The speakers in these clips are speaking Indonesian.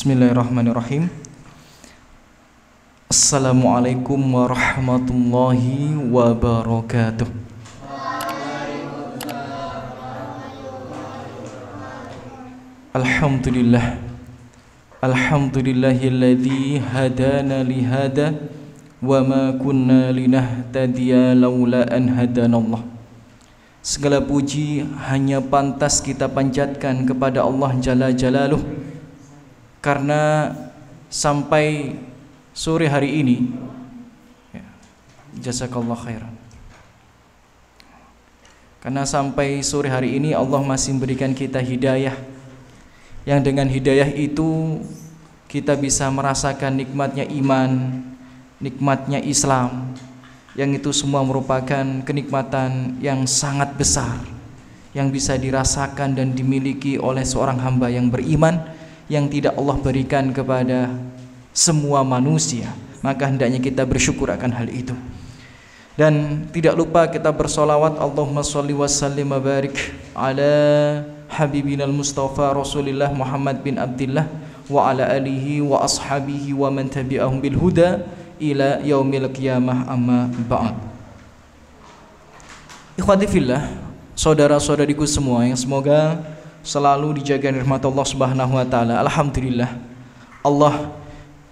Bismillahirrahmanirrahim. Assalamualaikum warahmatullahi wabarakatuh. Alhamdulillah. Alhamdulillahilladzi hadana lihada wa ma kunna linahtadiya laula an hadanallah. Segala puji hanya pantas kita panjatkan kepada Allah Jalla Jalaluh, karena sampai sore hari ini jazakallah khairan, karena sampai sore hari ini Allah masih memberikan kita hidayah, yang dengan hidayah itu kita bisa merasakan nikmatnya iman, nikmatnya Islam, yang itu semua merupakan kenikmatan yang sangat besar yang bisa dirasakan dan dimiliki oleh seorang hamba yang beriman, yang tidak Allah berikan kepada semua manusia. Maka hendaknya kita bersyukur akan hal itu. Dan tidak lupa kita bersolawat, Allahumma sholli wa sallim wa barik ala habibinal mustafa Rasulillah Muhammad bin Abdillah wa ala alihi wa ashabihi wa man tabi'ahum bil huda ila yaumil qiyamah, amma ba'd. Ikhwati fillah, saudara-saudariku semua yang semoga selalu dijaga rahmat Allah Subhanahu wa taala. Alhamdulillah, Allah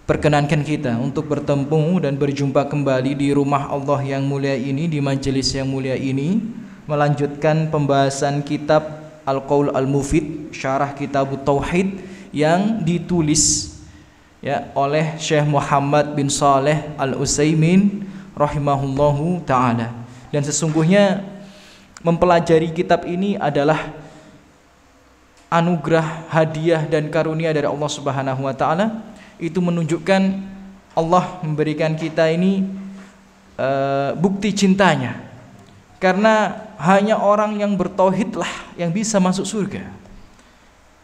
perkenankan kita untuk bertemu dan berjumpa kembali di rumah Allah yang mulia ini, di majelis yang mulia ini, melanjutkan pembahasan kitab Al-Qaul Al-Mufid, syarah kitab Tauhid yang ditulis oleh Syekh Muhammad bin Shalih Al-Utsaimin rahimahullahu taala. Dan sesungguhnya mempelajari kitab ini adalah anugerah, hadiah dan karunia dari Allah Subhanahu wa taala. Itu menunjukkan Allah memberikan kita ini bukti cintanya, karena hanya orang yang bertauhidlah yang bisa masuk surga.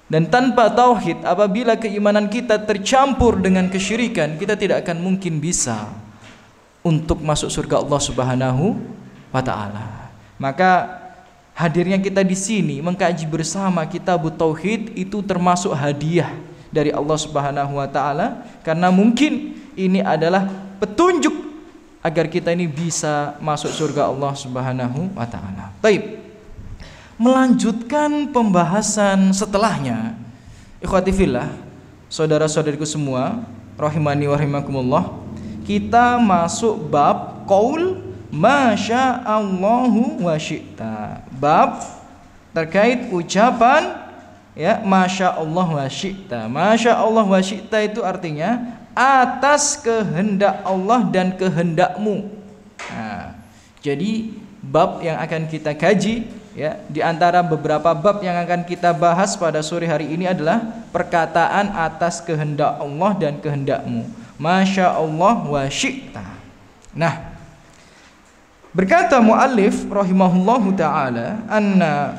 Dan tanpa tauhid, apabila keimanan kita tercampur dengan kesyirikan, kita tidak akan mungkin bisa untuk masuk surga Allah Subhanahu wa taala. Maka hadirnya kita di sini mengkaji bersama kitab tauhid itu termasuk hadiah dari Allah Subhanahu wa taala, karena mungkin ini adalah petunjuk agar kita ini bisa masuk surga Allah Subhanahu wa taala. Baik. Melanjutkan pembahasan setelahnya, ikhwati fillah, saudara-saudariku semua rahimani wa rahimakumullah, kita masuk bab qaul masya Allahu wa syi'ta. Bab terkait ucapan masya Allah wa syi'ta. Masya Allah wa syi'ta itu artinya atas kehendak Allah dan kehendakmu. Nah, jadi bab yang akan kita kaji, di antara beberapa bab yang akan kita bahas pada sore hari ini adalah perkataan atas kehendak Allah dan kehendakmu. Masya Allah wa syi'ta. Nah, berkata muallif rahimahullahu ta'ala, anna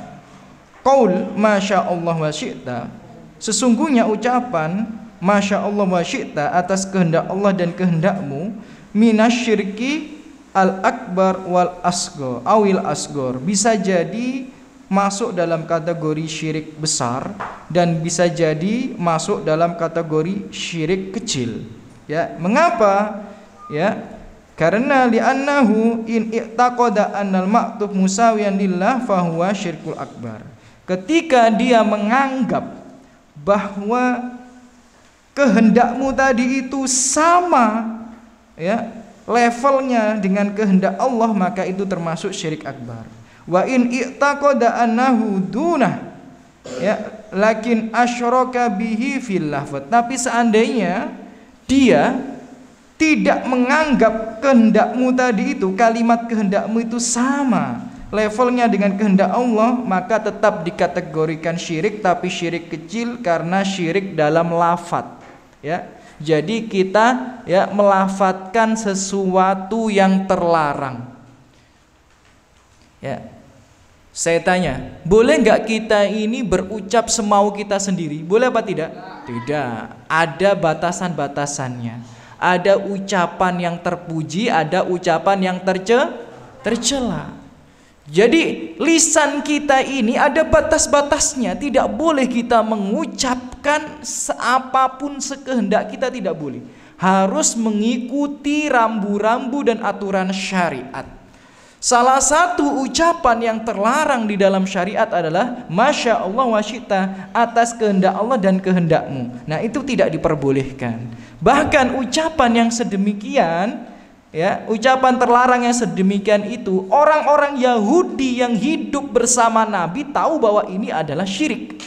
qaul masya Allah wa syi'ta, sesungguhnya ucapan masya Allah wa syi'ta atas kehendak Allah dan kehendakmu, minasyirki al-akbar wal asghar awil asghar, bisa jadi masuk dalam kategori syirik besar dan bisa jadi masuk dalam kategori syirik kecil. Mengapa? Karena li'annahu in i'taqada annal ma'tuf musawiyan lillah fahuwa syirkul akbar. Ketika dia menganggap bahwa kehendakmu tadi itu sama levelnya dengan kehendak Allah, maka itu termasuk syirik akbar. Wa in i'taqada annahu dunah lakin asyraka bihi fil lafz. Tapi seandainya dia tidak menganggap kehendakmu tadi itu, kalimat kehendakmu itu sama levelnya dengan kehendak Allah, maka tetap dikategorikan syirik, tapi syirik kecil karena syirik dalam lafadz. Jadi kita melafatkan sesuatu yang terlarang. Saya tanya, boleh nggak kita ini berucap semau kita sendiri? Boleh apa tidak? Tidak. Ada batasan-batasannya. Ada ucapan yang terpuji, ada ucapan yang tercela. Jadi lisan kita ini ada batas-batasnya, tidak boleh kita mengucapkan seapapun sekehendak kita, tidak boleh. Harus mengikuti rambu-rambu dan aturan syariat. Salah satu ucapan yang terlarang di dalam syariat adalah Masya Allah wa syi'ta, atas kehendak Allah dan kehendakmu. Nah, itu tidak diperbolehkan. Bahkan ucapan yang sedemikian, ya, ucapan terlarang yang sedemikian itu, orang-orang Yahudi yang hidup bersama Nabi tahu bahwa ini adalah syirik.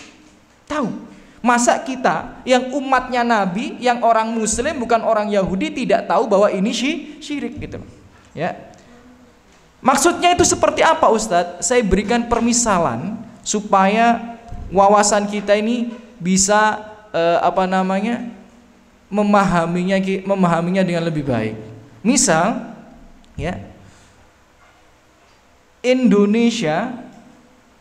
Tahu. Masa kita yang umatnya Nabi, yang orang Muslim bukan orang Yahudi, tidak tahu bahwa ini syirik gitu. Ya. Maksudnya itu seperti apa, Ustadz? Saya berikan permisalan supaya wawasan kita ini bisa memahaminya dengan lebih baik. Misal, ya, Indonesia,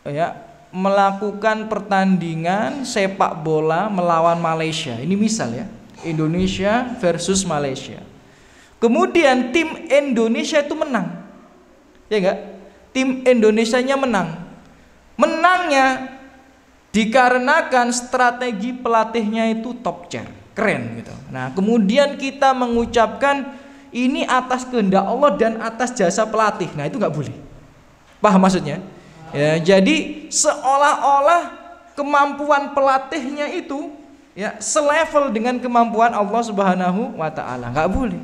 ya, melakukan pertandingan sepak bola melawan Malaysia. Ini misal, ya, Indonesia versus Malaysia. Kemudian tim Indonesia itu menang. Ya enggak? Tim Indonesianya menang. Menangnya dikarenakan strategi pelatihnya itu top chair, keren gitu. Nah, kemudian kita mengucapkan ini atas kehendak Allah dan atas jasa pelatih. Nah, itu enggak boleh. Paham maksudnya? Ya, jadi seolah-olah kemampuan pelatihnya itu, ya, selevel dengan kemampuan Allah Subhanahu wa taala. Enggak boleh.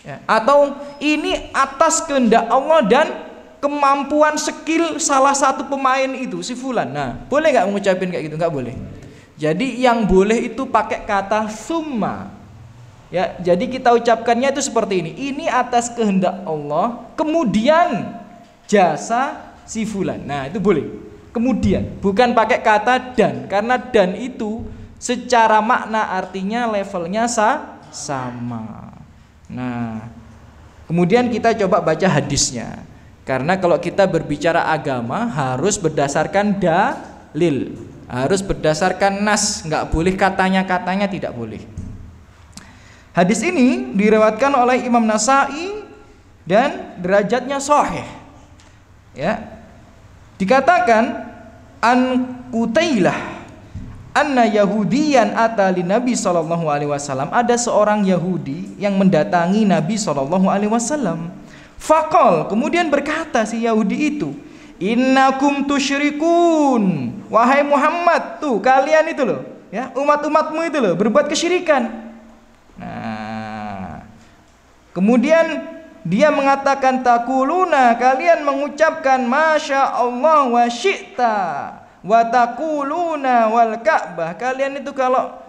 Ya, atau ini atas kehendak Allah dan kemampuan skill salah satu pemain itu, si fulan. Nah, boleh nggak mengucapin kayak gitu? Nggak boleh. Jadi yang boleh itu pakai kata summa. Ya, jadi kita ucapkannya itu seperti ini. Ini atas kehendak Allah, kemudian jasa si fulan. Nah, itu boleh. Kemudian, bukan pakai kata dan, karena dan itu secara makna artinya levelnya sama. Nah, kemudian kita coba baca hadisnya. Karena kalau kita berbicara agama harus berdasarkan dalil, harus berdasarkan nas, nggak boleh katanya tidak boleh. Hadis ini diriwayatkan oleh Imam Nasai dan derajatnya sahih. Ya, dikatakan an Qutailah anna Yahudiyan ata li Nabi sallallahu alaihi wasallam, ada seorang Yahudi yang mendatangi Nabi sallallahu alaihi wasallam. Faqal, kemudian berkata si Yahudi itu, innakum tusyrikun, wahai Muhammad, tuh kalian itu loh, ya, umat-umatmu itu loh berbuat kesyirikan. Nah, kemudian dia mengatakan takuluna, kalian mengucapkan masya Allah wa syi'ta wa taquluna wal Ka'bah, kalian itu kalau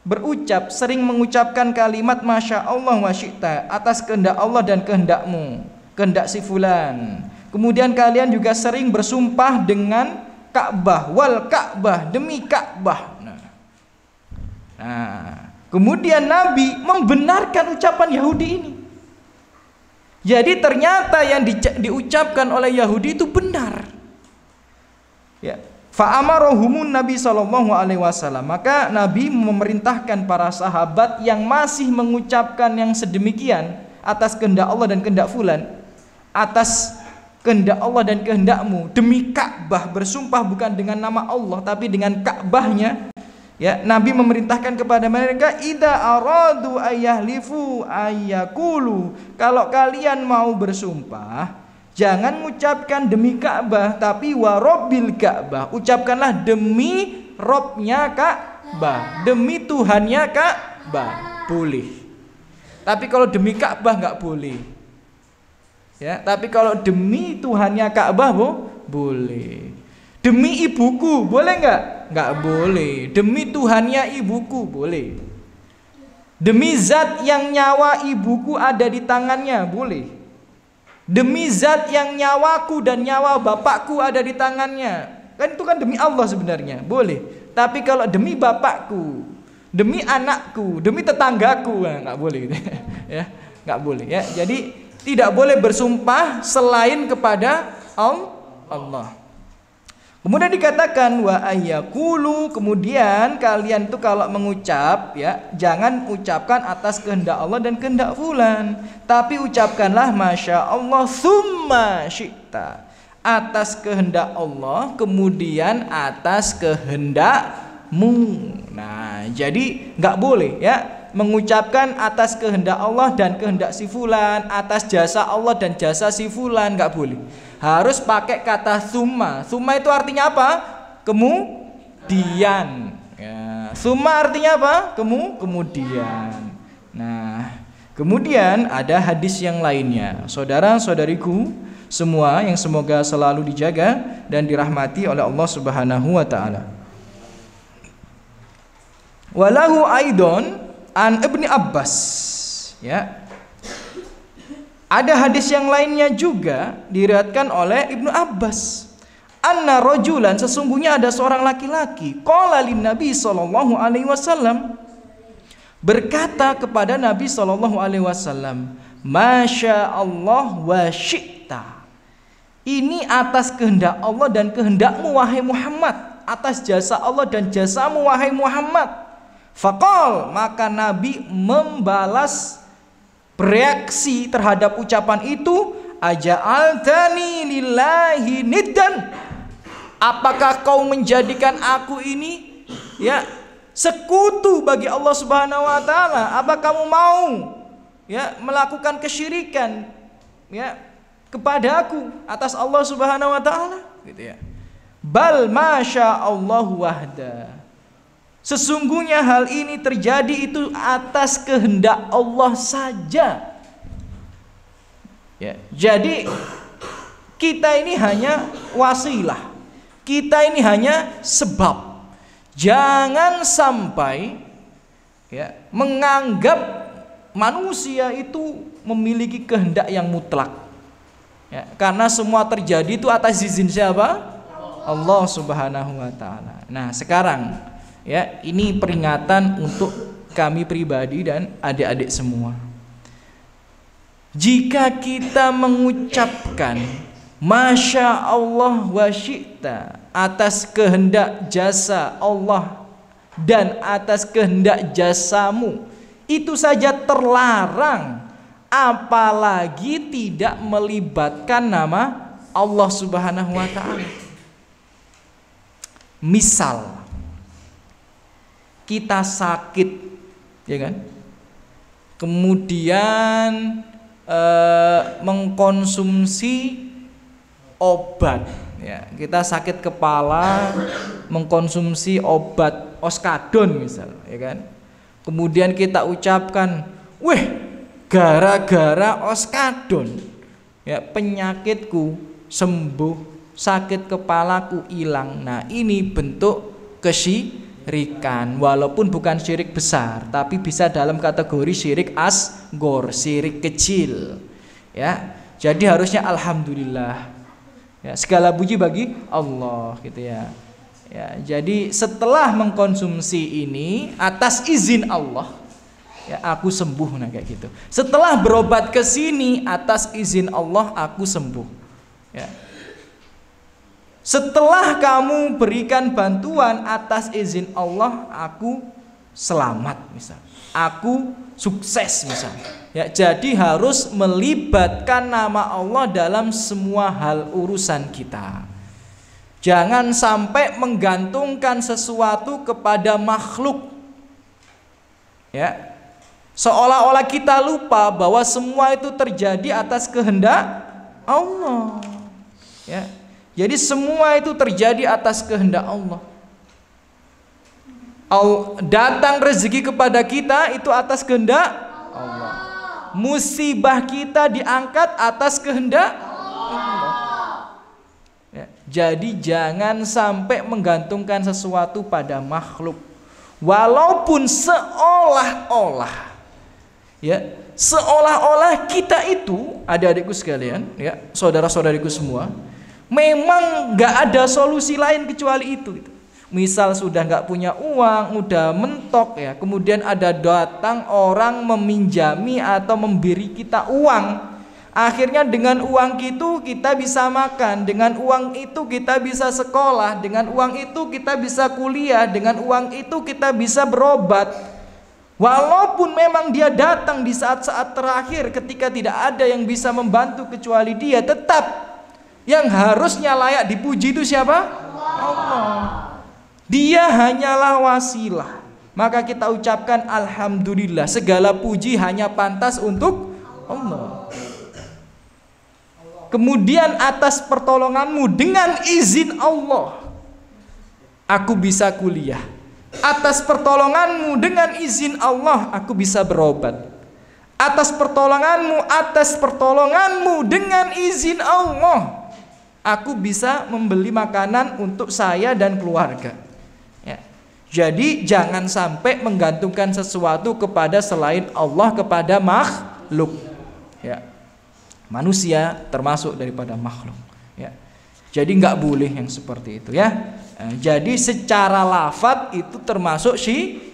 berucap sering mengucapkan kalimat masya Allah wa syi'ta, atas kehendak Allah dan kehendakmu, kehendak si fulan. Kemudian kalian juga sering bersumpah dengan Ka'bah, wal Ka'bah, demi Ka'bah. Nah, kemudian Nabi membenarkan ucapan Yahudi ini. Jadi ternyata yang diucapkan oleh Yahudi itu benar. Ya. Fa'amarohumun Nabi sallallahu alaihi wasallam, maka Nabi memerintahkan para sahabat yang masih mengucapkan yang sedemikian atas kehendak Allah dan kehendak fulan, atas kehendak Allah dan kehendakmu, demi Ka'bah, bersumpah bukan dengan nama Allah tapi dengan Ka'bahnya. Ya, Nabi memerintahkan kepada mereka, idza aradu ayyahlifu ayyakulu, kalau kalian mau bersumpah jangan mengucapkan demi Ka'bah, tapi warabbil Ka'bah, ucapkanlah demi Robnya Ka'bah, demi Tuhannya Ka'bah, boleh. Tapi kalau demi Ka'bah nggak boleh. Ya, tapi kalau demi Tuhannya Ka'bah boleh. Demi ibuku boleh nggak? Nggak boleh. Demi Tuhannya ibuku boleh. Demi zat yang nyawa ibuku ada di tangannya boleh. Demi zat yang nyawaku dan nyawa bapakku ada di tangannya, kan itu kan demi Allah sebenarnya, boleh. Tapi kalau demi bapakku, demi anakku, demi tetanggaku, nggak boleh gitu. Ya, nggak boleh ya. Jadi tidak boleh bersumpah selain kepada Allah. Kemudian dikatakan wa ayyakulu, kemudian kalian itu kalau mengucap, ya, jangan ucapkan atas kehendak Allah dan kehendak fulan, tapi ucapkanlah masya Allah summa syi'ta, atas kehendak Allah, kemudian atas kehendakmu. Nah, jadi nggak boleh ya mengucapkan atas kehendak Allah dan kehendak si fulan, atas jasa Allah dan jasa si fulan, nggak boleh. Harus pakai kata summa. Summa itu artinya apa? Kemudian. Ya, summa artinya apa? Kemudian. Nah, kemudian ada hadis yang lainnya. Saudara-saudariku semua yang semoga selalu dijaga dan dirahmati oleh Allah Subhanahu wa taala. Walahu aidon an Ibni Abbas, ya. Ada hadis yang lainnya juga diriwayatkan oleh Ibnu Abbas. Anna rajulan, sesungguhnya ada seorang laki-laki, qala lin Nabi sallallahu alaihi wasallam, berkata kepada Nabi sallallahu alaihi wasallam, masya Allah wa syi'ta. Ini atas kehendak Allah dan kehendakmu wahai Muhammad, atas jasa Allah dan jasamu wahai Muhammad. Faqal, maka Nabi membalas bereaksi terhadap ucapan itu, aja'altani lillahi niddan, apakah kau menjadikan aku ini ya sekutu bagi Allah Subhanahu wa taala? Apa kamu mau ya melakukan kesyirikan ya kepada aku atas Allah Subhanahu wa taala, gitu ya. Bal masya Allah wahda, sesungguhnya hal ini terjadi itu atas kehendak Allah saja. Ya, jadi kita ini hanya wasilah, kita ini hanya sebab. Jangan sampai ya menganggap manusia itu memiliki kehendak yang mutlak. Ya, karena semua terjadi itu atas izin siapa? Allah Subhanahu wa taala. Nah, sekarang ya, ini peringatan untuk kami pribadi dan adik-adik semua. Jika kita mengucapkan masya Allah wa syi'ta atas kehendak jasa Allah dan atas kehendak jasamu, itu saja terlarang, apalagi tidak melibatkan nama Allah Subhanahu wa taala. Misal kita sakit, ya kan? Kemudian mengkonsumsi obat, ya. Kita sakit kepala, mengkonsumsi obat oskadon misal, ya kan? Kemudian kita ucapkan, "Weh, gara-gara oskadon, ya penyakitku sembuh, sakit kepalaku hilang." Nah, ini bentuk kesyirikan, walaupun bukan syirik besar, tapi bisa dalam kategori syirik asgor, syirik kecil. Ya, jadi harusnya alhamdulillah. Ya, segala puji bagi Allah, gitu ya. Ya, jadi setelah mengkonsumsi ini atas izin Allah, ya aku sembuh, nah kayak gitu. Setelah berobat ke sini atas izin Allah aku sembuh. Ya. Setelah kamu berikan bantuan atas izin Allah, aku selamat misal, aku sukses misal. Ya, jadi harus melibatkan nama Allah dalam semua hal urusan kita. Jangan sampai menggantungkan sesuatu kepada makhluk. Ya. Seolah-olah kita lupa bahwa semua itu terjadi atas kehendak Allah. Ya. Jadi semua itu terjadi atas kehendak Allah. Datang rezeki kepada kita itu atas kehendak Allah. Musibah kita diangkat atas kehendak Allah. Ya, jadi jangan sampai menggantungkan sesuatu pada makhluk, walaupun seolah-olah, ya, seolah-olah kita itu, adik-adikku sekalian, ya, saudara-saudariku semua, memang nggak ada solusi lain kecuali itu. Misal sudah nggak punya uang, udah mentok ya, kemudian ada datang orang meminjami atau memberi kita uang. Akhirnya dengan uang itu kita bisa makan, dengan uang itu kita bisa sekolah, dengan uang itu kita bisa kuliah, dengan uang itu kita bisa berobat. Walaupun memang dia datang di saat-saat terakhir ketika tidak ada yang bisa membantu kecuali dia, tetap Yang harusnya layak dipuji itu siapa? Allah. Dia hanyalah wasilah. Maka kita ucapkan alhamdulillah, segala puji hanya pantas untuk Allah. Kemudian atas pertolonganmu, dengan izin Allah aku bisa kuliah. Atas pertolonganmu, dengan izin Allah aku bisa berobat. Atas pertolonganmu dengan izin Allah aku bisa membeli makanan untuk saya dan keluarga. Ya. Jadi jangan sampai menggantungkan sesuatu kepada selain Allah, kepada makhluk. Ya. Manusia termasuk daripada makhluk. Ya. Jadi nggak boleh yang seperti itu ya. Jadi secara lafadz itu termasuk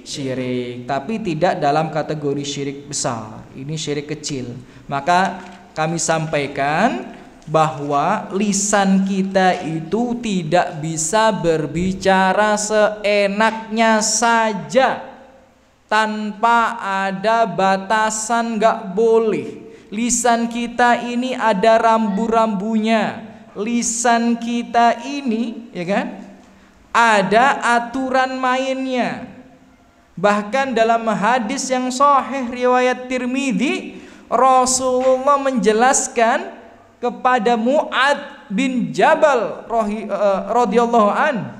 syirik, tapi tidak dalam kategori syirik besar. Ini syirik kecil. Maka kami sampaikan bahwa lisan kita itu tidak bisa berbicara seenaknya saja tanpa ada batasan, nggak boleh. Lisan kita ini ada rambu-rambunya. Lisan kita ini, ya kan, ada aturan mainnya. Bahkan dalam hadis yang sahih riwayat Tirmidzi, Rasulullah menjelaskan kepada Mu'ad bin Jabal radhiyallahu an.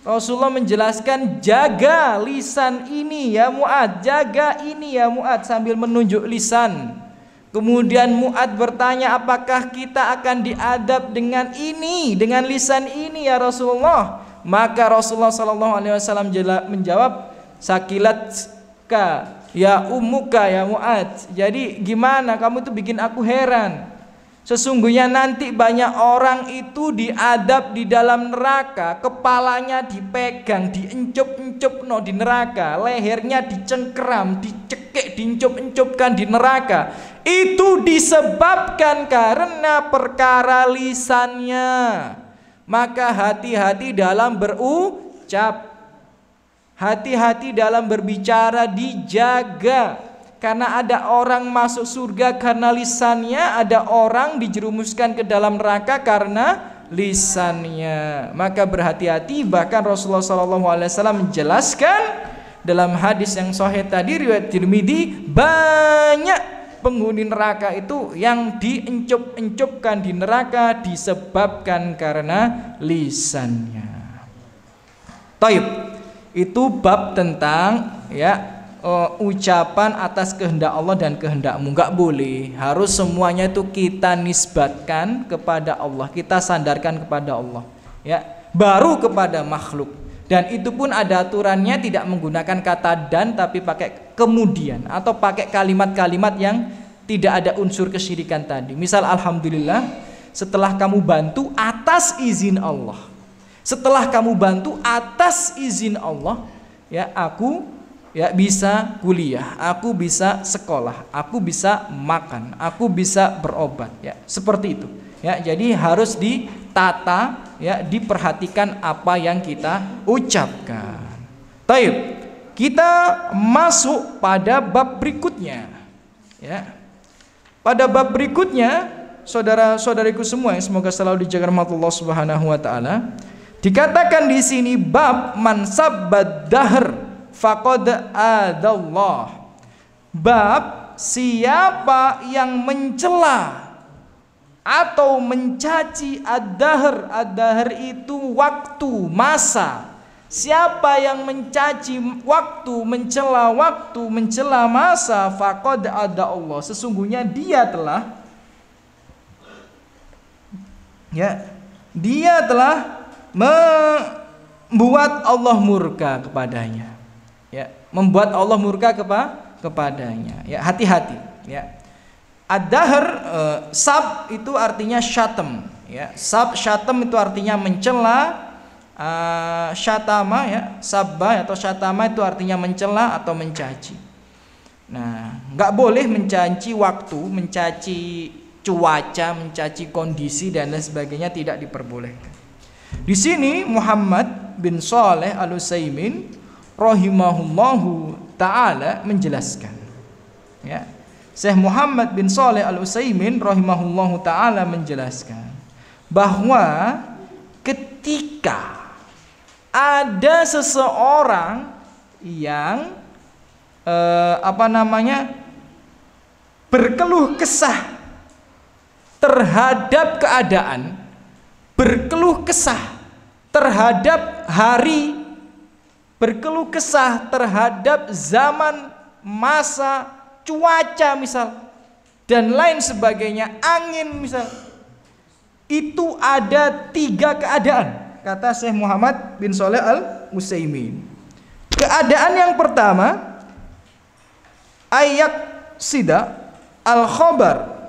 Rasulullah menjelaskan, jaga lisan ini ya Mu'ad, jaga ini ya Mu'ad, sambil menunjuk lisan. Kemudian Mu'ad bertanya, apakah kita akan diadab dengan ini, dengan lisan ini ya Rasulullah? Maka Rasulullah SAW menjawab, sakilatka ya ummuka ya Mu'ad. Jadi gimana, kamu itu bikin aku heran. Sesungguhnya nanti banyak orang itu diadab di dalam neraka, kepalanya dipegang, diencup-encup di neraka, lehernya dicengkeram, dicekik, diencup-encupkan di neraka. Itu disebabkan karena perkara lisannya. Maka hati-hati dalam berucap, hati-hati dalam berbicara, dijaga. Karena ada orang masuk surga karena lisannya, ada orang dijerumuskan ke dalam neraka karena lisannya. Maka berhati-hati. Bahkan Rasulullah SAW menjelaskan dalam hadis yang sahih tadi riwayat Tirmidzi, banyak penghuni neraka itu yang diencup-encupkan di neraka disebabkan karena lisannya. Taib. Itu bab tentang ya ucapan atas kehendak Allah dan kehendakmu. Nggak boleh, harus semuanya itu kita nisbatkan kepada Allah, kita sandarkan kepada Allah ya, baru kepada makhluk. Dan itu pun ada aturannya, tidak menggunakan kata dan, tapi pakai kemudian atau pakai kalimat-kalimat yang tidak ada unsur kesyirikan tadi. Misal alhamdulillah, setelah kamu bantu atas izin Allah, setelah kamu bantu atas izin Allah ya, aku ya bisa kuliah, aku bisa sekolah, aku bisa makan, aku bisa berobat ya, seperti itu ya. Jadi harus ditata ya, diperhatikan apa yang kita ucapkan. Taib, kita masuk pada bab berikutnya ya. Pada bab berikutnya, saudara-saudariku semua yang semoga selalu dijaga rahmat Allah Subhanahu wa taala, dikatakan di sini bab mansabad dahr faqad adallah. Bab siapa yang mencela atau mencaci ad-dahr. Ad-dahr itu waktu, masa. Siapa yang mencaci waktu, mencela masa, faqad adallah, sesungguhnya dia telah membuat Allah murka kepadanya. Ya, membuat Allah murka kepadanya. Ya, hati-hati. Ya. Ad-dahr, sab itu artinya syatam. Ya, sab syatam itu artinya mencela. Syatama ya, sabba atau syatama itu artinya mencela atau mencaci. Nah, nggak boleh mencaci waktu, mencaci cuaca, mencaci kondisi dan lain sebagainya, tidak diperbolehkan. Di sini Muhammad bin Shalih Al-Utsaimin rahimahullahu ta'ala menjelaskan ya. Syekh Muhammad bin Shalih Al-Utsaimin rahimahullahu ta'ala menjelaskan bahwa ketika ada seseorang yang berkeluh kesah terhadap keadaan, berkeluh kesah terhadap hari, berkeluh kesah terhadap zaman, masa, cuaca misal, dan lain sebagainya, angin misal, itu ada 3 keadaan, kata Syekh Muhammad bin Shalih Al-Utsaimin. Keadaan yang pertama, ayaksida al-khabar,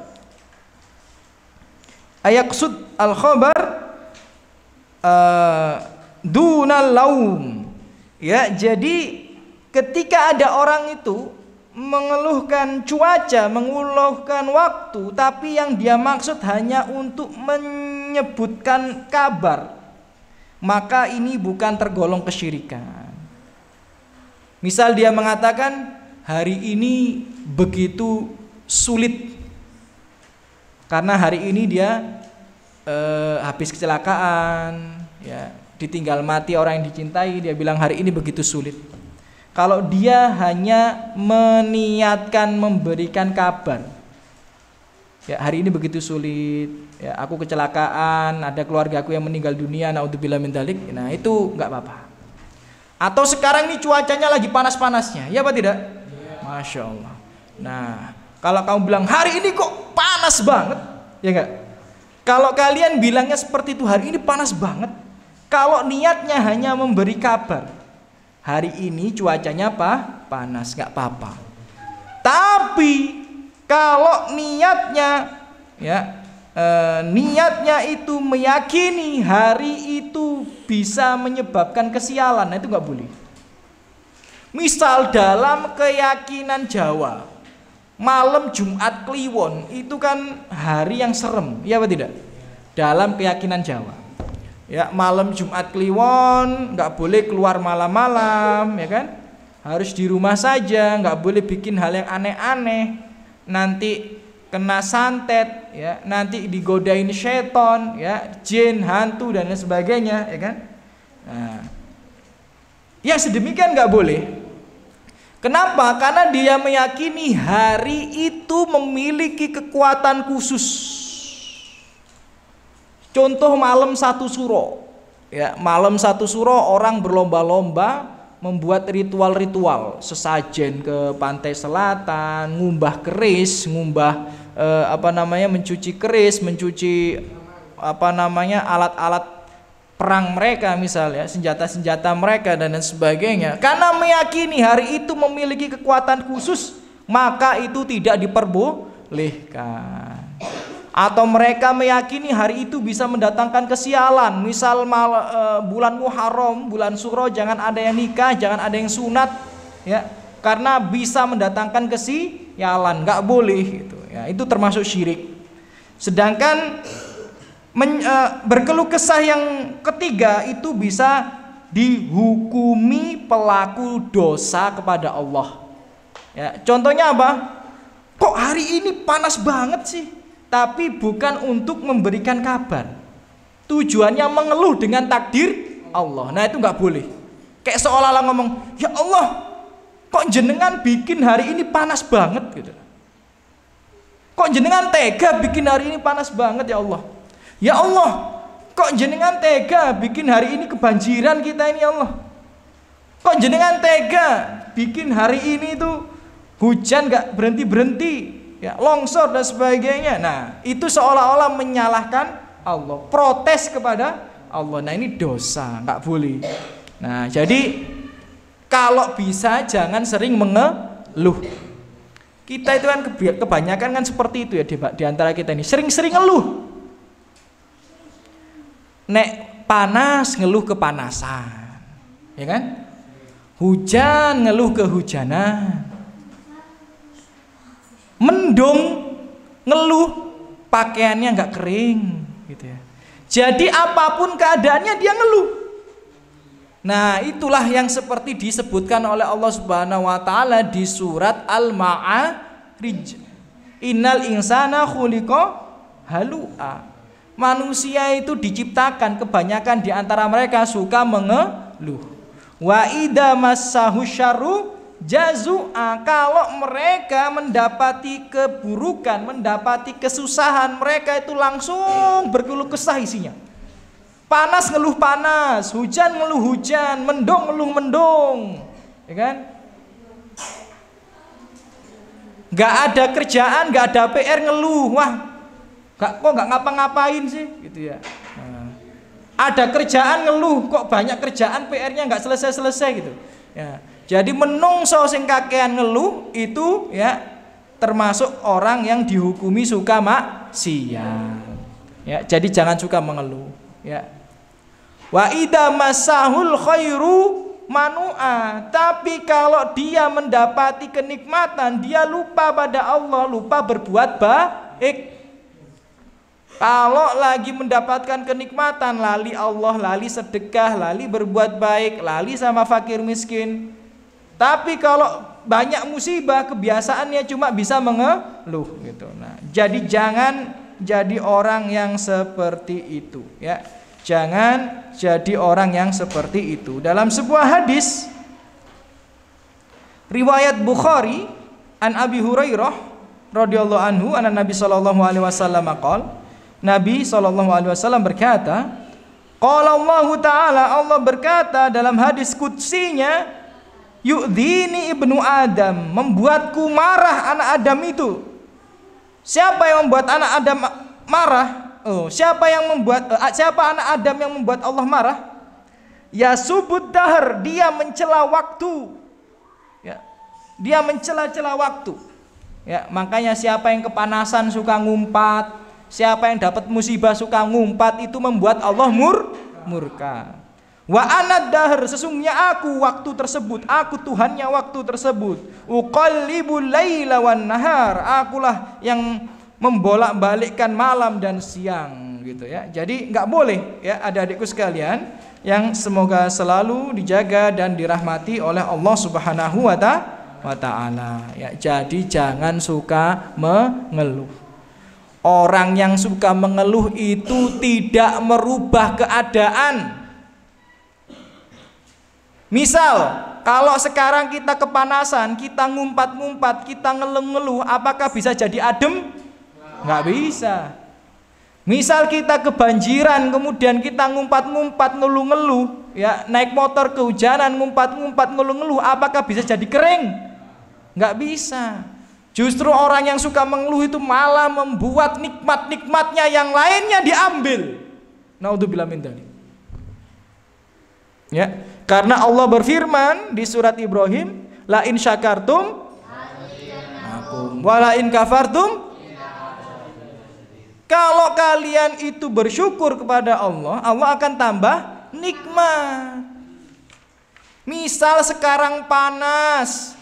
ayaksud al-khabar dunal laum. Ya, jadi ketika ada orang itu mengeluhkan cuaca, mengeluhkan waktu, tapi yang dia maksud hanya untuk menyebutkan kabar, maka ini bukan tergolong kesyirikan. Misal dia mengatakan hari ini begitu sulit karena hari ini dia habis kecelakaan, ya, ditinggal mati orang yang dicintai, dia bilang hari ini begitu sulit. Kalau dia hanya meniatkan memberikan kabar, ya hari ini begitu sulit, ya aku kecelakaan, ada keluarga aku yang meninggal dunia, naudzubillah min dzalik, nah itu nggak apa-apa. Atau sekarang ini cuacanya lagi panas-panasnya, ya apa tidak? Masya Allah. Nah, kalau kamu bilang hari ini kok panas banget, ya enggak? Kalau kalian bilangnya seperti itu, hari ini panas banget, kalau niatnya hanya memberi kabar, hari ini cuacanya panas, enggak apa-apa. Tapi kalau niatnya, ya, niatnya itu meyakini hari itu bisa menyebabkan kesialan, nah itu enggak boleh. Misal dalam keyakinan Jawa, malam Jumat Kliwon itu kan hari yang serem, ya apa tidak? Dalam keyakinan Jawa, ya malam Jumat Kliwon nggak boleh keluar malam-malam, ya kan? Harus di rumah saja, nggak boleh bikin hal yang aneh-aneh. Nanti kena santet, ya, nanti digodain seton, ya, jin, hantu dan lain sebagainya, ya kan? Nah, yang sedemikian nggak boleh. Kenapa? Karena dia meyakini hari itu memiliki kekuatan khusus. Contoh malam 1 Suro, ya, malam 1 Suro orang berlomba-lomba membuat ritual-ritual, sesajen ke pantai selatan, ngumbah keris, mencuci keris, mencuci alat-alat perang mereka misalnya, senjata-senjata mereka dan lain sebagainya. Karena meyakini hari itu memiliki kekuatan khusus, maka itu tidak diperbolehkan. Atau mereka meyakini hari itu bisa mendatangkan kesialan, misal bulan Muharram, bulan Suro jangan ada yang nikah, jangan ada yang sunat, ya, karena bisa mendatangkan kesialan, nggak boleh gitu, ya, itu termasuk syirik. Sedangkan berkeluh kesah yang ketiga itu bisa dihukumi pelaku dosa kepada Allah, ya, contohnya apa? Kok hari ini panas banget sih? Tapi bukan untuk memberikan kabar, tujuannya mengeluh dengan takdir Allah. Nah itu nggak boleh. Kayak seolah-olah ngomong, ya Allah, kok jenengan bikin hari ini panas banget gitu. Kok jenengan tega bikin hari ini panas banget ya Allah. Ya Allah, kok jenengan tega bikin hari ini kebanjiran kita ini ya Allah. Kok jenengan tega bikin hari ini tuh hujan nggak berhenti-berhenti, ya, longsor dan sebagainya. Nah itu seolah-olah menyalahkan Allah, protes kepada Allah. Nah ini dosa, nggak boleh. Nah jadi kalau bisa jangan sering mengeluh. Kita itu kan kebanyakan kan seperti itu ya, di antara kita ini sering-sering ngeluh. Nek panas ngeluh kepanasan, ya kan? Hujan ngeluh kehujanan, mendung ngeluh pakaiannya nggak kering, gitu ya. Jadi apapun keadaannya dia ngeluh. Nah itulah yang seperti disebutkan oleh Allah Subhanahu Wa Taala di surat Al-Ma'arij. Innal insana khuliqa halu'a. Manusia itu diciptakan kebanyakan di antara mereka suka mengeluh. Wa idza massahu syarru jazua, kalau mereka mendapati keburukan, mendapati kesusahan, mereka itu langsung berkeluh kesah isinya. Panas ngeluh panas, hujan ngeluh hujan, mendung ngeluh mendung, ya kan? Gak ada kerjaan, gak ada PR ngeluh, wah, kok gak ngapa-ngapain sih, gitu ya. Nah, ada kerjaan ngeluh, kok banyak kerjaan, PR-nya gak selesai-selesai gitu. Ya. Jadi menungso sing kakean ngeluh itu ya termasuk orang yang dihukumi suka maksiat. Ya, jadi jangan suka mengeluh. Ya. Wa idza masahul khairu manua, tapi kalau dia mendapati kenikmatan, dia lupa pada Allah, lupa berbuat baik. Kalau lagi mendapatkan kenikmatan, lali Allah, lali sedekah, lali berbuat baik, lali sama fakir miskin. Tapi kalau banyak musibah, kebiasaannya cuma bisa mengeluh gitu. Nah, jadi jangan jadi orang yang seperti itu, ya. Jangan jadi orang yang seperti itu. Dalam sebuah hadis riwayat Bukhari an Abi Hurairah radhiyallahu anhu, anna Nabi sallallahu alaihi wasallam qala, Nabi sallallahu alaihi wasallam berkata, qala Allah taala, Allah berkata dalam hadis qudsinya, yu'dhini ibnu Adam, membuatku marah anak Adam itu. Siapa yang membuat anak Adam marah? Siapa anak Adam yang membuat Allah marah? Ya subud dahar, dia mencela waktu. Ya. Dia mencela-cela waktu. Ya, makanya siapa yang kepanasan suka ngumpat, siapa yang dapat musibah suka ngumpat, itu membuat Allah murka. Wa anad dahr, sesungguhnya aku waktu tersebut, aku Tuhannya waktu tersebut. Uqallibul laila wan nahar, akulah yang membolak-balikkan malam dan siang, gitu ya. Jadi nggak boleh ya adik-adikku sekalian, yang semoga selalu dijaga dan dirahmati oleh Allah Subhanahu wa taala. Ya, jadi jangan suka mengeluh. Orang yang suka mengeluh itu tidak merubah keadaan. Misal, kalau sekarang kita kepanasan, kita ngumpat-ngumpat, kita ngeluh-ngeluh, apakah bisa jadi adem? Nggak bisa. Misal kita kebanjiran, kemudian kita ngumpat-ngumpat, ngeluh-ngeluh, ya, naik motor kehujanan, ngumpat-ngumpat, ngeluh-ngeluh, apakah bisa jadi kering? Nggak bisa. Justru orang yang suka mengeluh itu malah membuat nikmat-nikmatnya yang lainnya diambil. Naudzubillah min dzalik. Ya, karena Allah berfirman di surat Ibrahim, la in syakartum wa la in kafartum. Kalau kalian itu bersyukur kepada Allah, Allah akan tambah nikmat. Misal sekarang panas,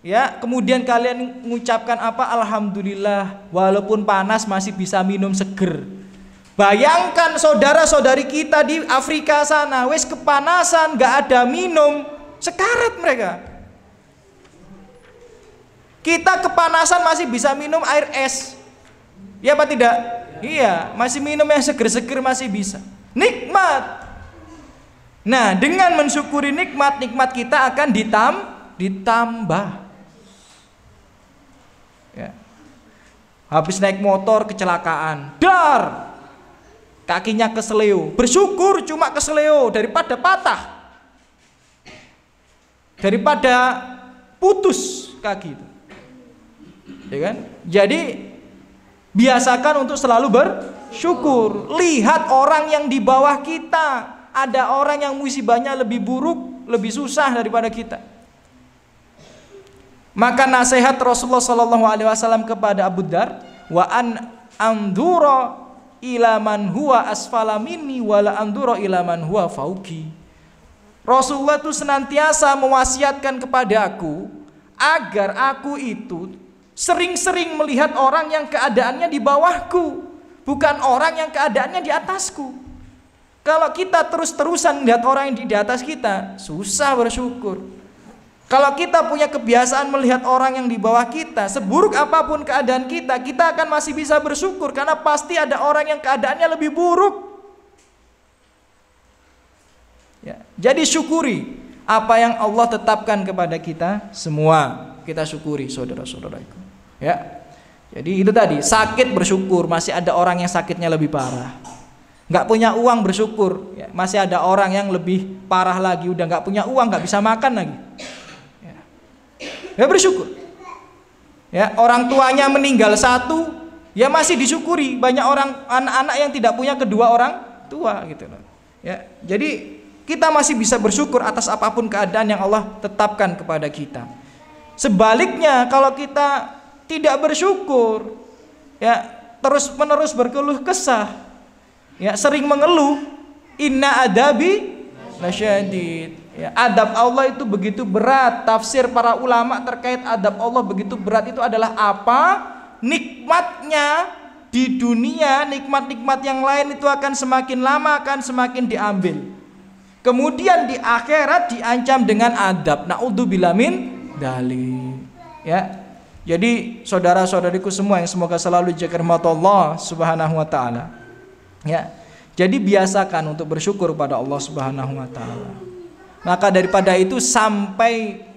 ya, kemudian kalian mengucapkan apa? Alhamdulillah, walaupun panas masih bisa minum seger. Bayangkan saudara-saudari kita di Afrika sana, wes kepanasan, gak ada minum, sekarat mereka. Kita kepanasan masih bisa minum air es, ya apa tidak? Iya, masih minum yang seger-seger masih bisa. Nikmat. Nah, dengan mensyukuri nikmat, nikmat kita akan ditambah. Ya. Habis naik motor kecelakaan, dar. Kakinya keseleo, bersyukur cuma keseleo daripada patah, daripada putus kaki itu, ya kan? Jadi biasakan untuk selalu bersyukur. Lihat orang yang di bawah kita, ada orang yang musibahnya lebih buruk, lebih susah daripada kita. Maka nasihat Rasulullah SAW kepada Abu Dar, wa an andura ila man huwa asfala minni wala andura ila man huwa fauqi. Rasulullah itu senantiasa mewasiatkan kepada aku agar aku itu sering-sering melihat orang yang keadaannya di bawahku, bukan orang yang keadaannya di atasku. Kalau kita terus-terusan melihat orang yang di atas kita, susah bersyukur. Kalau kita punya kebiasaan melihat orang yang di bawah kita, seburuk apapun keadaan kita, kita akan masih bisa bersyukur karena pasti ada orang yang keadaannya lebih buruk. Ya, jadi syukuri apa yang Allah tetapkan kepada kita semua. Kita syukuri saudara-saudaraku. Ya. Jadi itu tadi, sakit bersyukur, masih ada orang yang sakitnya lebih parah. Nggak punya uang bersyukur, ya, masih ada orang yang lebih parah lagi, udah nggak punya uang, nggak bisa makan lagi. Ya bersyukur. Ya, orang tuanya meninggal satu, ya masih disyukuri. Banyak orang anak-anak yang tidak punya kedua orang tua gitu loh. Ya, jadi kita masih bisa bersyukur atas apapun keadaan yang Allah tetapkan kepada kita. Sebaliknya kalau kita tidak bersyukur, ya terus-menerus berkeluh kesah, ya sering mengeluh, inna adabi lasyadid. Ya, adab Allah itu begitu berat. Tafsir para ulama terkait adab Allah begitu berat itu adalah apa? Nikmatnya di dunia, nikmat-nikmat yang lain itu akan semakin lama akan semakin diambil. Kemudian di akhirat diancam dengan adab. Na'udzubillah min dzalik. Ya. Jadi saudara-saudariku semua yang semoga selalu dijaga rahmat Allah Subhanahu wa taala. Ya. Jadi biasakan untuk bersyukur pada Allah Subhanahu wa taala. Maka daripada itu sampai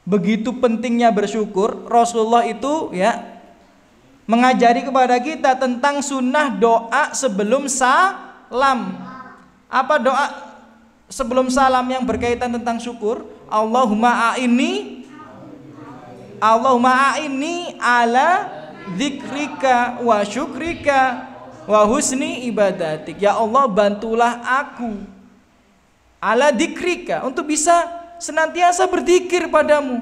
begitu pentingnya bersyukur, Rasulullah itu ya mengajari kepada kita tentang sunnah doa sebelum salam. Apa doa sebelum salam yang berkaitan tentang syukur? Allahumma a'inni ala dzikrika wa syukrika wa husni ibadatik. Ya Allah, bantulah aku ala dikrika, untuk bisa senantiasa berzikir padamu,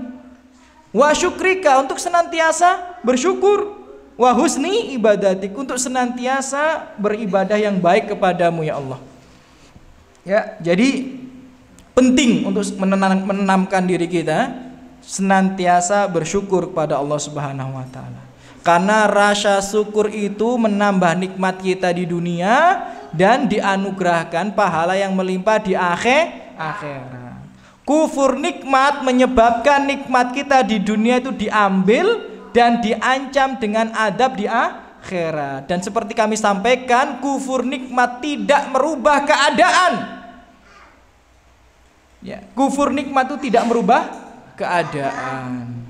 wa syukrika, untuk senantiasa bersyukur, wa husni ibadatik, untuk senantiasa beribadah yang baik kepadamu ya Allah. Ya, jadi penting untuk menenamkan diri kita senantiasa bersyukur kepada Allah Subhanahu wa taala. Karena rasa syukur itu menambah nikmat kita di dunia dan dianugerahkan pahala yang melimpah di akhirat. Kufur nikmat menyebabkan nikmat kita di dunia itu diambil dan diancam dengan adab di akhirat. Dan seperti kami sampaikan, kufur nikmat tidak merubah keadaan. Ya, kufur nikmat itu tidak merubah keadaan.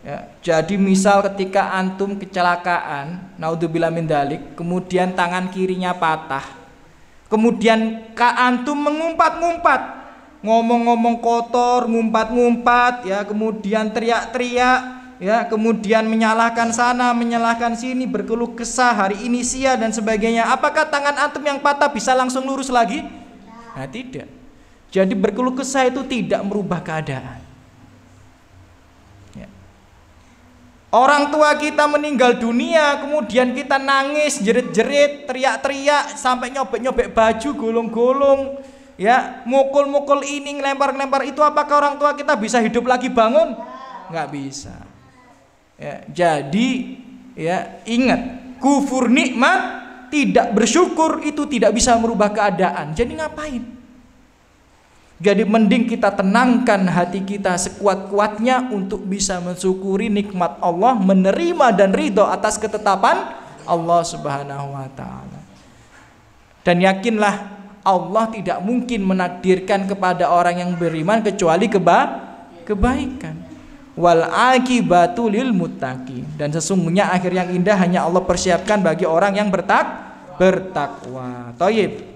Ya, jadi misal ketika antum kecelakaan, naudzubillah min dzalik, kemudian tangan kirinya patah, kemudian antum mengumpat-ngumpat, ngomong-ngomong kotor, ngumpat-ngumpat, ya, kemudian teriak-teriak, ya, kemudian menyalahkan sana, menyalahkan sini, berkeluh kesah, hari ini sia dan sebagainya. Apakah tangan antum yang patah bisa langsung lurus lagi? Nah, tidak. Jadi berkeluh kesah itu tidak merubah keadaan. Orang tua kita meninggal dunia, kemudian kita nangis, jerit-jerit, teriak-teriak, sampai nyobek-nyobek baju, golong-golong, ya, mukul-mukul ini, ngelempar-ngelempar itu, apakah orang tua kita bisa hidup lagi bangun? Nggak bisa. Ya, jadi, ya, ingat, kufur nikmat, tidak bersyukur itu tidak bisa merubah keadaan. Jadi ngapain? Jadi mending kita tenangkan hati kita sekuat-kuatnya untuk bisa mensyukuri nikmat Allah, menerima dan ridho atas ketetapan Allah Subhanahu wa taala. Dan yakinlah Allah tidak mungkin menakdirkan kepada orang yang beriman kecuali kebaikan. Wal akibatu lil muttaqin. Dan sesungguhnya akhir yang indah hanya Allah persiapkan bagi orang yang bertakwa. Thayyib.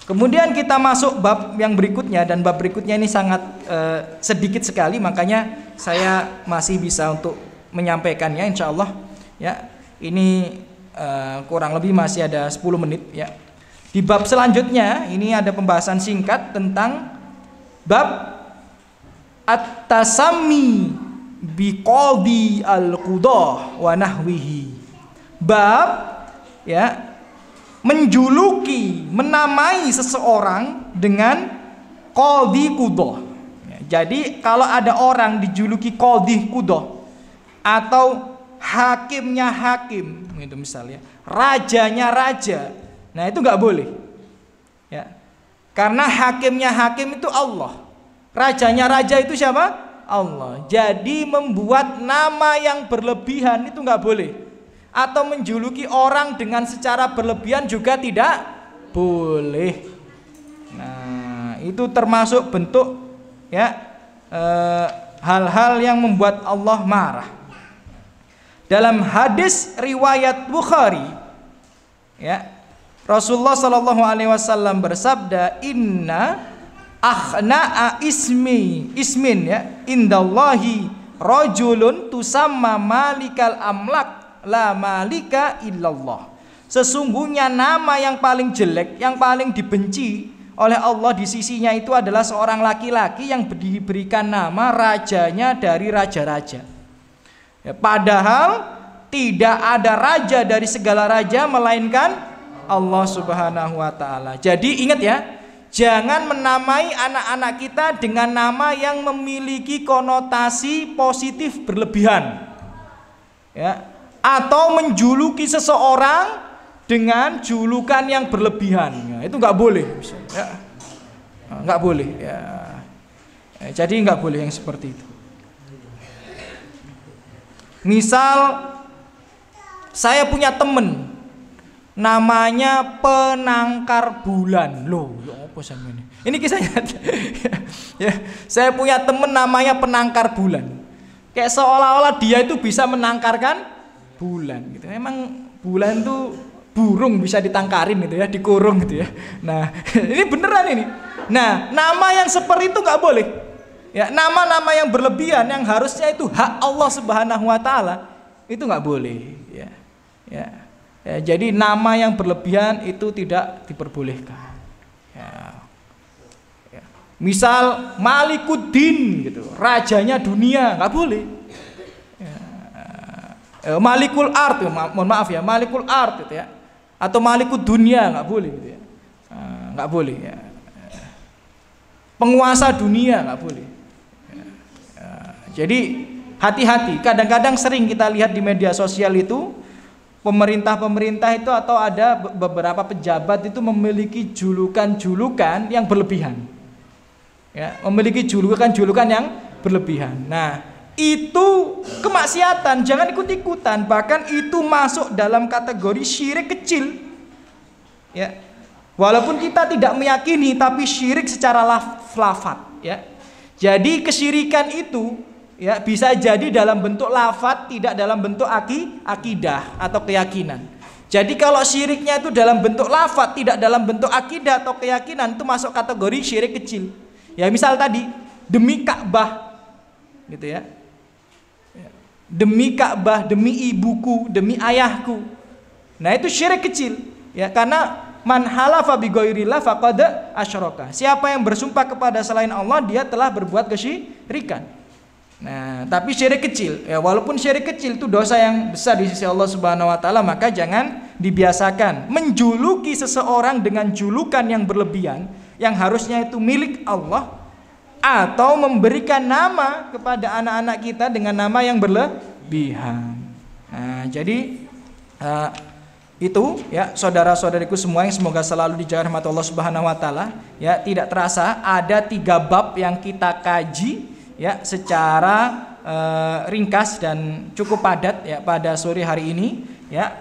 Kemudian kita masuk bab yang berikutnya, dan bab berikutnya ini sangat sedikit sekali, makanya saya masih bisa untuk menyampaikannya insyaallah. Ya, ini kurang lebih masih ada 10 menit ya. Di bab selanjutnya ini ada pembahasan singkat tentang bab at-tasammi biqadi al-qudah wa nahwihi. Bab ya menjuluki, menamai seseorang dengan qadhi qudah. Ya, jadi kalau ada orang dijuluki qadhi qudah atau hakimnya hakim, itu misalnya, rajanya raja, nah itu nggak boleh. Ya, karena hakimnya hakim itu Allah, rajanya raja itu siapa? Allah. Jadi membuat nama yang berlebihan itu nggak boleh, atau menjuluki orang dengan secara berlebihan juga tidak boleh. Nah, itu termasuk bentuk ya hal-hal yang membuat Allah marah. Dalam hadis riwayat Bukhari, ya, Rasulullah Shallallahu Alaihi Wasallam bersabda, Inna akhna'a ismin ya indallahi rajulun tusamma malikal amlak la malika illallah. Sesungguhnya nama yang paling jelek, yang paling dibenci oleh Allah di sisinya itu adalah seorang laki-laki yang diberikan nama rajanya dari raja-raja. Ya, padahal tidak ada raja dari segala raja melainkan Allah Subhanahu wa taala. Jadi ingat ya, jangan menamai anak-anak kita dengan nama yang memiliki konotasi positif berlebihan. Ya, atau menjuluki seseorang dengan julukan yang berlebihan. Ya, itu nggak boleh. Ya, nggak boleh. Ya. Jadi nggak boleh yang seperti itu. Misal saya punya temen namanya penangkar bulan. Loh, ya apa sama ini? Ini kisahnya. Ya, saya punya temen namanya penangkar bulan. Kayak seolah-olah dia itu bisa menangkarkan bulan gitu. Emang bulan tuh burung bisa ditangkarin gitu ya, dikurung gitu ya. Nah, ini beneran ini. Nah, nama yang seperti itu nggak boleh. Ya, nama-nama yang berlebihan yang harusnya itu hak Allah Subhanahu wa taala itu nggak boleh. Ya. Ya. Ya, jadi nama yang berlebihan itu tidak diperbolehkan. Ya. Ya. Misal Malikuddin gitu, rajanya dunia, nggak boleh. Ya. Malikul Art, mohon maaf ya, Malikul Art gitu ya, atau Malikud Dunia nggak boleh gitu ya, nggak boleh. Ya. Penguasa dunia nggak boleh. Ya. Jadi hati-hati. Kadang-kadang sering kita lihat di media sosial itu pemerintah itu atau ada beberapa pejabat itu memiliki julukan-julukan yang berlebihan. Ya, memiliki julukan-julukan yang berlebihan. Nah, itu kemaksiatan, jangan ikut-ikutan. Bahkan itu masuk dalam kategori syirik kecil. Ya. Walaupun kita tidak meyakini, tapi syirik secara lafaz, ya. Jadi kesyirikan itu ya bisa jadi dalam bentuk lafaz, tidak dalam bentuk akidah atau keyakinan. Jadi kalau syiriknya itu dalam bentuk lafaz, tidak dalam bentuk akidah atau keyakinan, itu masuk kategori syirik kecil. Ya, misal tadi demi Ka'bah gitu ya. Demi Ka'bah, demi ibuku, demi ayahku. Nah, itu syirik kecil ya, karena man halafa bi ghairillah faqad asyraka. Siapa yang bersumpah kepada selain Allah, dia telah berbuat kesyirikan. Nah, tapi syirik kecil, ya walaupun syirik kecil itu dosa yang besar di sisi Allah Subhanahu wa taala, maka jangan dibiasakan menjuluki seseorang dengan julukan yang berlebihan yang harusnya itu milik Allah, atau memberikan nama kepada anak-anak kita dengan nama yang berlebihan. Nah, jadi itu ya saudara-saudariku semua yang semoga selalu dijaga rahmat Allah Subhanahu wa taala. Ya, tidak terasa ada 3 bab yang kita kaji ya secara ringkas dan cukup padat ya pada sore hari ini ya.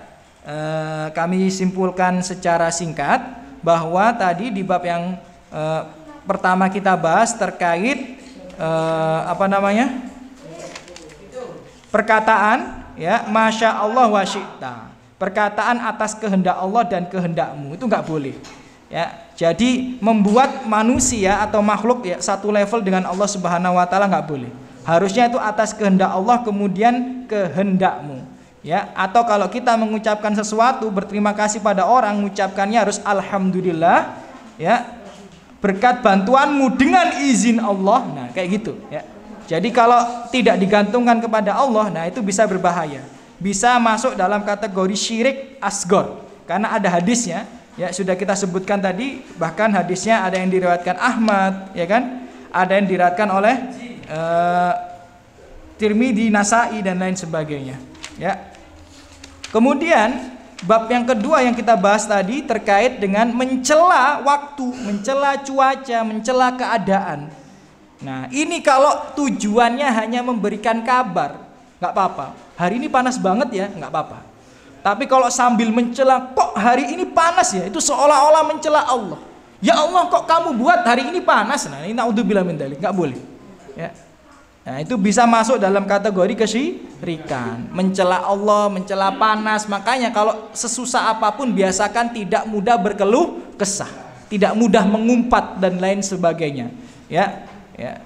Kami simpulkan secara singkat bahwa tadi di bab yang pertama kita bahas terkait perkataan ya masya Allah wa syi'ta, perkataan atas kehendak Allah dan kehendakmu, itu nggak boleh ya. Jadi membuat manusia atau makhluk ya satu level dengan Allah Subhanahu wa taala nggak boleh. Harusnya itu atas kehendak Allah kemudian kehendakmu ya. Atau kalau kita mengucapkan sesuatu berterima kasih pada orang, mengucapkannya harus alhamdulillah ya, berkat bantuanmu dengan izin Allah. Nah, kayak gitu ya. Jadi kalau tidak digantungkan kepada Allah, nah itu bisa berbahaya. Bisa masuk dalam kategori syirik asghar. Karena ada hadisnya, ya sudah kita sebutkan tadi, bahkan hadisnya ada yang diriwayatkan Ahmad, ya kan? Ada yang diriwayatkan oleh Tirmidzi, Nasa'i dan lain sebagainya, ya. Kemudian bab yang kedua yang kita bahas tadi terkait dengan mencela waktu, mencela cuaca, mencela keadaan. Nah, ini kalau tujuannya hanya memberikan kabar, nggak apa-apa. Hari ini panas banget ya, nggak apa-apa. Tapi kalau sambil mencela, kok hari ini panas ya, itu seolah-olah mencela Allah. Ya Allah, kok kamu buat hari ini panas? Nah, ini naudzubillah min dzalik, nggak boleh. Ya. Nah, itu bisa masuk dalam kategori kesyirikan, mencela Allah, mencela panas. Makanya kalau sesusah apapun biasakan tidak mudah berkeluh kesah, tidak mudah mengumpat dan lain sebagainya. Ya,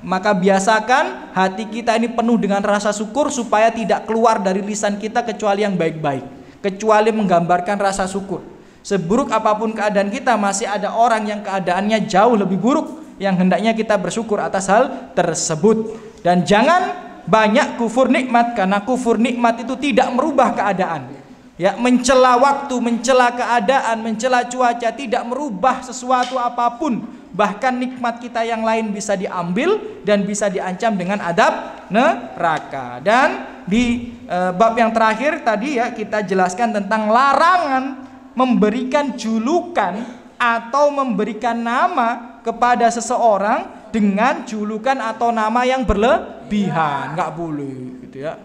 maka biasakan hati kita ini penuh dengan rasa syukur supaya tidak keluar dari lisan kita kecuali yang baik-baik, kecuali menggambarkan rasa syukur. Seburuk apapun keadaan kita, masih ada orang yang keadaannya jauh lebih buruk yang hendaknya kita bersyukur atas hal tersebut. Dan jangan banyak kufur nikmat, karena kufur nikmat itu tidak merubah keadaan. Ya, mencela waktu, mencela keadaan, mencela cuaca tidak merubah sesuatu apapun. Bahkan nikmat kita yang lain bisa diambil dan bisa diancam dengan adab neraka. Dan di bab yang terakhir tadi ya kita jelaskan tentang larangan memberikan julukan atau memberikan nama kepada seseorang dengan julukan atau nama yang berlebihan. Nggak boleh gitu ya,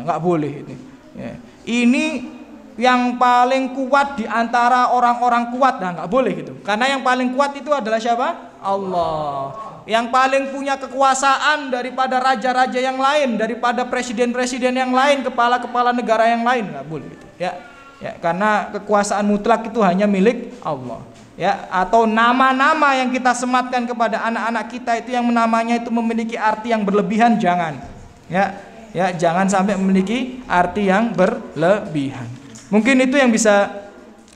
nggak boleh itu ya. Ini yang paling kuat di antara orang-orang kuat, nah nggak boleh gitu. Karena yang paling kuat itu adalah siapa? Allah. Yang paling punya kekuasaan daripada raja-raja yang lain, daripada presiden-presiden yang lain, kepala-kepala negara yang lain, nggak boleh gitu ya. Ya, karena kekuasaan mutlak itu hanya milik Allah. Ya, atau nama-nama yang kita sematkan kepada anak-anak kita itu yang namanya itu memiliki arti yang berlebihan, jangan. Ya, jangan sampai memiliki arti yang berlebihan. Mungkin itu yang bisa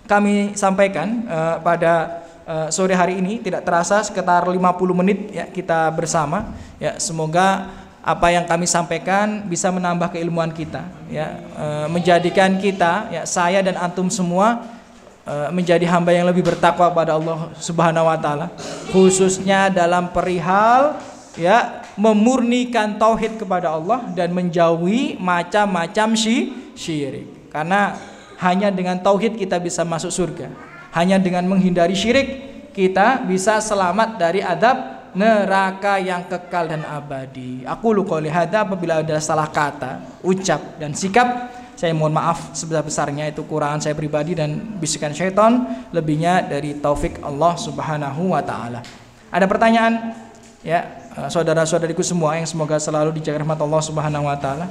kami sampaikan pada sore hari ini. Tidak terasa sekitar 50 menit ya kita bersama. Ya, semoga apa yang kami sampaikan bisa menambah keilmuan kita, ya, menjadikan kita, ya, saya dan antum semua menjadi hamba yang lebih bertakwa kepada Allah Subhanahu Wa Taala, khususnya dalam perihal ya memurnikan tauhid kepada Allah dan menjauhi macam-macam syirik. Karena hanya dengan tauhid kita bisa masuk surga. Hanya dengan menghindari syirik kita bisa selamat dari adab neraka yang kekal dan abadi. Aku qouli hadza, apabila ada salah kata, ucap dan sikap, saya mohon maaf sebesar-besarnya, itu kurangan saya pribadi dan bisikan syaitan, lebihnya dari taufik Allah Subhanahu wa taala. Ada pertanyaan ya saudara-saudariku semua yang semoga selalu dijaga rahmat Allah Subhanahu wa taala.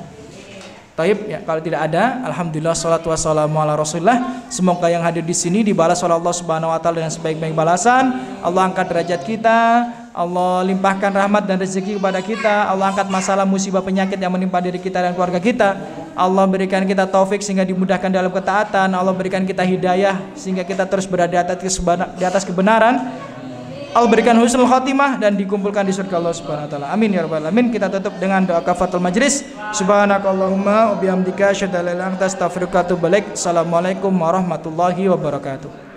Taib ya, kalau tidak ada, alhamdulillah salatu wassalamu ala Rasulillah. Semoga yang hadir di sini dibalas oleh Allah Subhanahu wa taala dengan sebaik-baik balasan. Allah angkat derajat kita, Allah limpahkan rahmat dan rezeki kepada kita, Allah angkat masalah musibah penyakit yang menimpa diri kita dan keluarga kita. Allah berikan kita taufik sehingga dimudahkan dalam ketaatan. Allah berikan kita hidayah sehingga kita terus berada di atas kebenaran. Allah berikan husnul khotimah dan dikumpulkan di surga Allah Subhanahu wa taala. Amin ya rabbal alamin. Kita tutup dengan doa kafaratul majlis. Subhanakallahumma wa bihamdika asyhadu an la ilaha illa anta astaghfiruka wa atubu ilaik. Assalamualaikum warahmatullahi wabarakatuh.